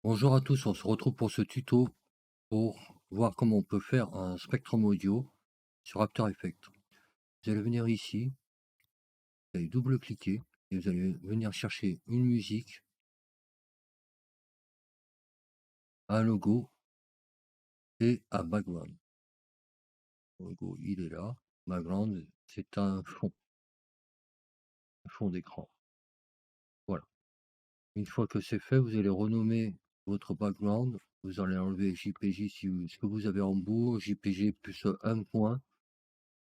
Bonjour à tous, on se retrouve pour ce tuto pour voir comment on peut faire un spectrum audio sur After Effects. Vous allez venir ici, vous allez double-cliquer et vous allez venir chercher une musique, un logo et un background. Le logo, il est là. Background, c'est un fond d'écran. Voilà. Une fois que c'est fait, vous allez renommer votre background. Vous allez enlever JPG ce que vous avez en bout, JPG plus un point.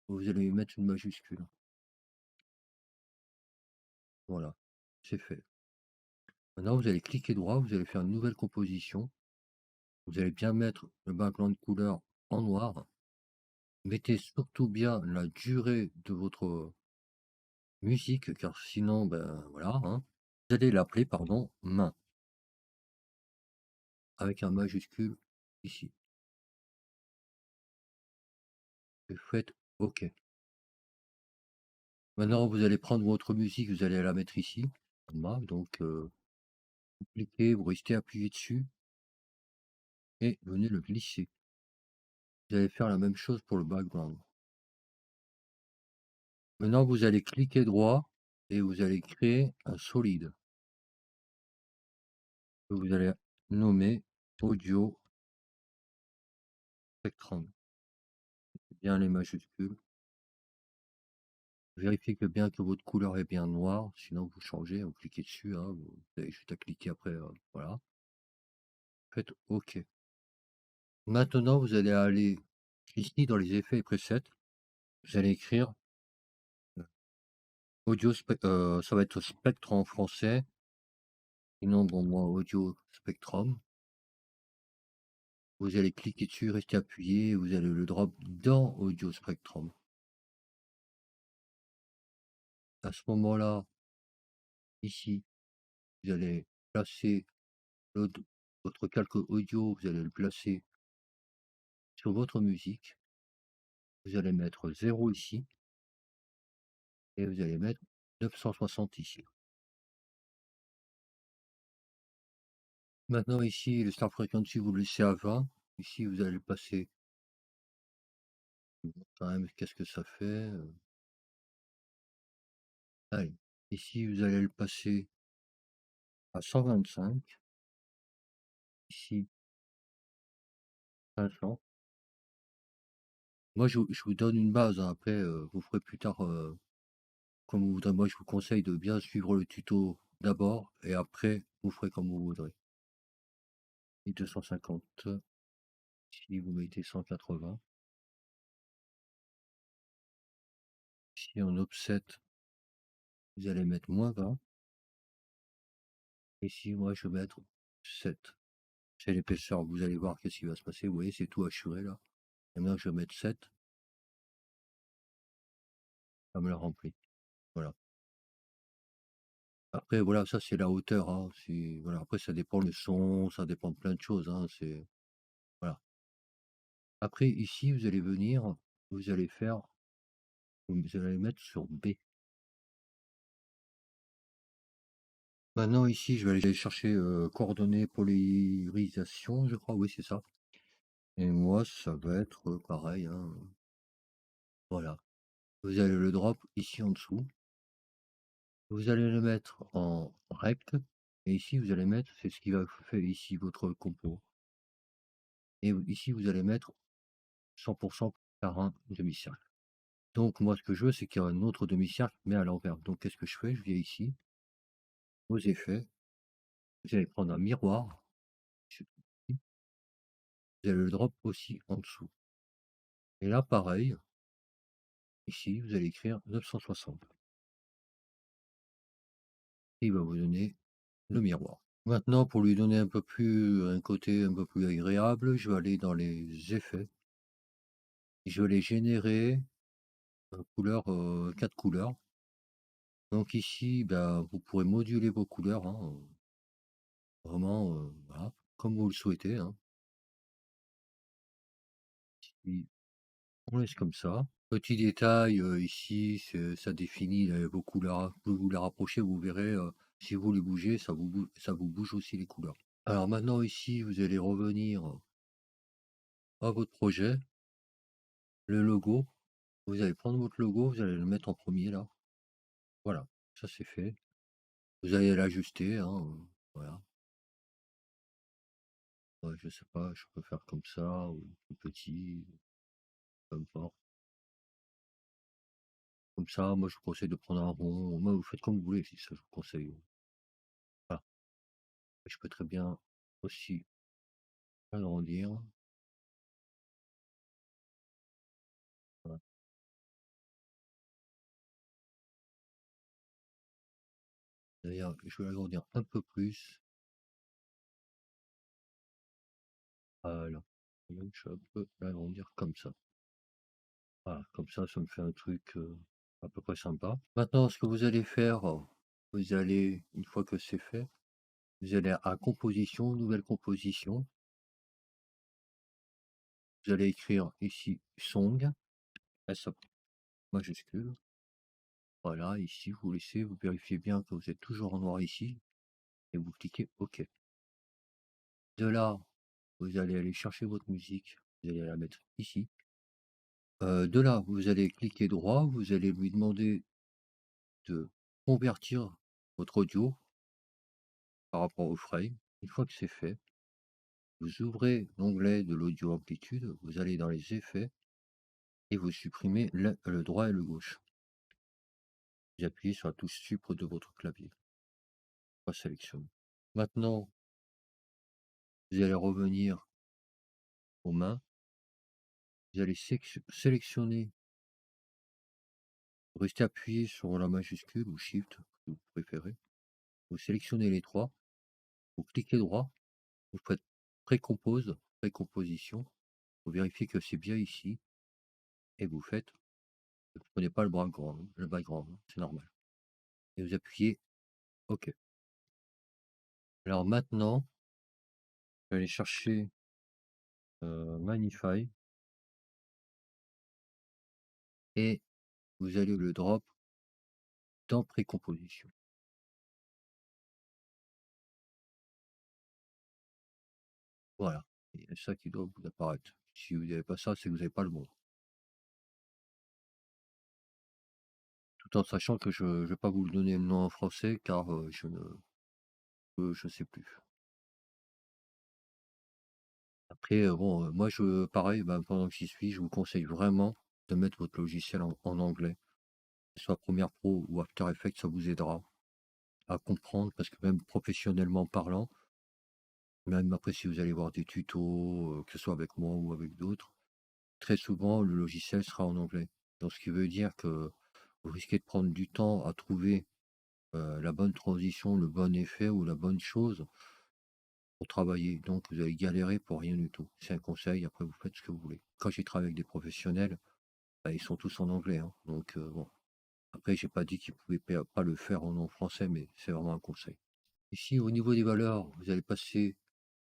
Vous allez mettre une majuscule. Voilà, c'est fait. Maintenant, vous allez cliquer droit, vous allez faire une nouvelle composition. Vous allez bien mettre le background couleur en noir. Mettez surtout bien la durée de votre musique, car sinon, ben voilà, hein. Vous allez l'appeler, pardon, main, avec un majuscule ici. Et faites OK. Maintenant, vous allez prendre votre musique, vous allez la mettre ici, en bas. Donc, vous cliquez, vous restez appuyé dessus et venez le glisser. Vous allez faire la même chose pour le background. Maintenant, vous allez cliquer droit et vous allez créer un solide. Vous allez nommer audio spectrum. Bien les majuscules. Vérifiez bien que votre couleur est bien noire, sinon vous changez, vous cliquez dessus, hein, vous avez juste à cliquer après, voilà. Faites OK. Maintenant, vous allez aller ici dans les effets et presets. Vous allez écrire ça va être spectre en français. Sinon, bon, moi, audio spectrum. Vous allez cliquer dessus, rester appuyé, vous allez le drop dans audio spectrum. À ce moment-là, ici, vous allez placer votre calque audio, vous allez le placer sur votre musique. Vous allez mettre 0 ici et vous allez mettre 960 ici. Maintenant ici, le start frequency, vous le laissez à 20. Ici, vous allez le passer. Quand même, qu'est-ce que ça fait? Allez, ici, vous allez le passer à 125. Ici, 500. Moi, je vous donne une base, hein. Après, vous ferez plus tard comme vous voudrez. Moi, je vous conseille de bien suivre le tuto d'abord et après, vous ferez comme vous voudrez. Et 250. Ici, vous mettez 180. Ici, en offset, vous allez mettre -20. Ici, moi, je vais mettre 7. C'est l'épaisseur. Vous allez voir qu'est-ce qui va se passer. Vous voyez, c'est tout assuré là. Et maintenant, je vais mettre 7. Ça me l'a rempli. Voilà. Après, voilà, ça, c'est la hauteur, hein. Voilà. Après, ça dépend le son, ça dépend de plein de choses, hein. Voilà. Après, ici, vous allez venir, vous allez faire, vous allez mettre sur B. Maintenant, ici, je vais aller chercher coordonnées polarisation, je crois. Oui, c'est ça. Et moi, ça va être pareil, hein. Voilà. Vous allez le drop ici en dessous. Vous allez le mettre en rect et ici vous allez mettre, c'est ce qui va faire ici votre compo. Et ici vous allez mettre 100% par un demi-cercle. Donc moi ce que je veux c'est qu'il y ait un autre demi-cercle mais à l'envers. Donc qu'est-ce que je fais? Je viens ici, aux effets, vous allez prendre un miroir, vous allez le drop aussi en dessous. Et là pareil, ici vous allez écrire 960. Et il va vous donner le miroir. Maintenant pour lui donner un côté un peu plus agréable, je vais aller dans les effets. Je vais les générer couleurs, 4 couleurs. Donc ici, bah, vous pourrez moduler vos couleurs, hein, vraiment, voilà, comme vous le souhaitez, hein. Ici, on laisse comme ça. Petit détail, ici, ça définit vos couleurs, hein. Plus vous les rapprochez, vous verrez, si vous les bougez, ça vous bouge aussi les couleurs. Alors maintenant ici, vous allez revenir à votre projet, le logo. Vous allez prendre votre logo, vous allez le mettre en premier là. Voilà, ça c'est fait. Vous allez l'ajuster, hein, voilà. Ouais, je sais pas, je peux faire comme ça ou plus petit, peu importe. Comme ça, moi je vous conseille de prendre un rond. Moi, vous faites comme vous voulez, si ça je vous conseille. Voilà. Je peux très bien aussi agrandir. Voilà. D'ailleurs, je vais agrandir un peu plus. Voilà. Et donc, je peux l'agrandir comme ça. Voilà, comme ça me fait un truc à peu près sympa. Maintenant, ce que vous allez faire, vous allez, une fois que c'est fait, vous allez à composition, nouvelle composition. Vous allez écrire ici Song, S majuscule. Voilà, ici, vous laissez, vous vérifiez bien que vous êtes toujours en noir ici, et vous cliquez OK. De là, vous allez aller chercher votre musique, vous allez la mettre ici. De là, vous allez cliquer droit, vous allez lui demander de convertir votre audio par rapport au frame. Une fois que c'est fait, vous ouvrez l'onglet de l'audio amplitude, vous allez dans les effets et vous supprimez le droit et le gauche. Vous appuyez sur la touche Supre de votre clavier. Pas sélectionné. Maintenant, vous allez revenir aux mains. Vous allez sélectionner, restez appuyé sur la majuscule ou Shift, si vous préférez. Vous sélectionnez les trois, vous cliquez droit, vous faites précompose, précomposition, vous vérifiez que c'est bien ici et vous faites, ne prenez pas le background, c'est normal. Et vous appuyez OK. Alors maintenant, je vais aller chercher Manify et vous allez le drop dans précomposition. Voilà. Il y a ça qui doit vous apparaître. Si vous n'avez pas ça, c'est que vous n'avez pas le bon. Tout en sachant que je ne vais pas vous le donner le nom en français car je sais plus. Après, bon, moi pareil, bah, pendant que j'y suis, je vous conseille vraiment de mettre votre logiciel en anglais. Que ce soit Premiere Pro ou After Effects, ça vous aidera à comprendre parce que même professionnellement parlant, même après si vous allez voir des tutos, que ce soit avec moi ou avec d'autres, très souvent le logiciel sera en anglais. Donc ce qui veut dire que vous risquez de prendre du temps à trouver, la bonne transition, le bon effet ou la bonne chose pour travailler. Donc vous allez galérer pour rien du tout. C'est un conseil, après vous faites ce que vous voulez. Quand j'ai travaillé avec des professionnels, bah, ils sont tous en anglais, hein, donc bon. Après j'ai pas dit qu'ils pouvaient pas le faire en français, mais c'est vraiment un conseil. Ici au niveau des valeurs, vous allez passer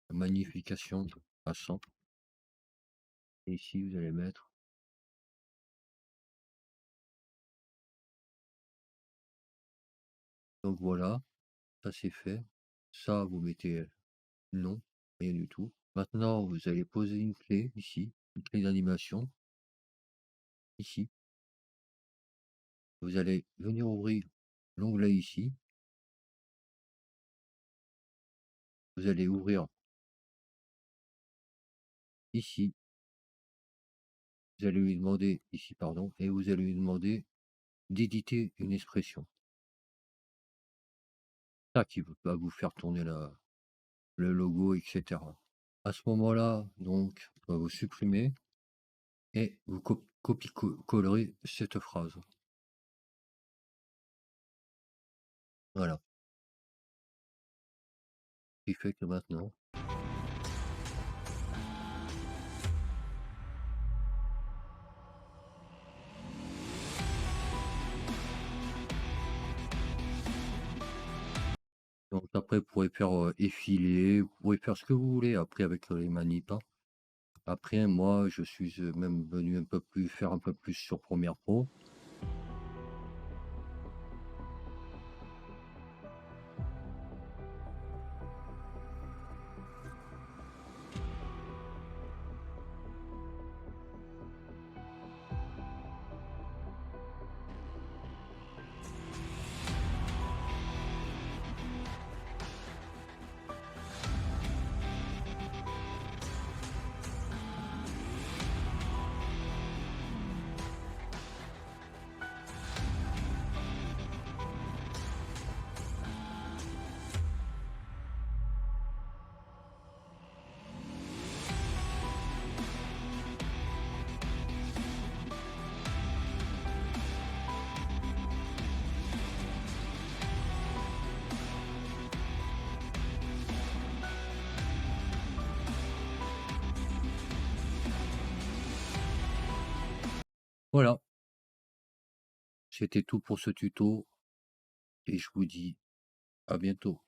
la magnification à 100 et ici vous allez mettre, donc voilà, ça c'est fait. Ça vous mettez non, rien du tout. Maintenant vous allez poser une clé ici, une clé d'animation, ici. Vous allez venir ouvrir l'onglet ici. Vous allez ouvrir ici. Vous allez lui demander ici, pardon, et vous allez lui demander d'éditer une expression. Ça qui va vous faire tourner le logo, etc. À ce moment-là, donc, vous supprimez et vous copiez-collerez cette phrase. Voilà. Ce qui fait que maintenant, donc après, vous pourrez faire effiler, vous pourrez faire ce que vous voulez après avec les manips, hein. Après, moi, je suis même venu un peu plus faire un peu plus sur Premiere Pro. Voilà, c'était tout pour ce tuto et je vous dis à bientôt.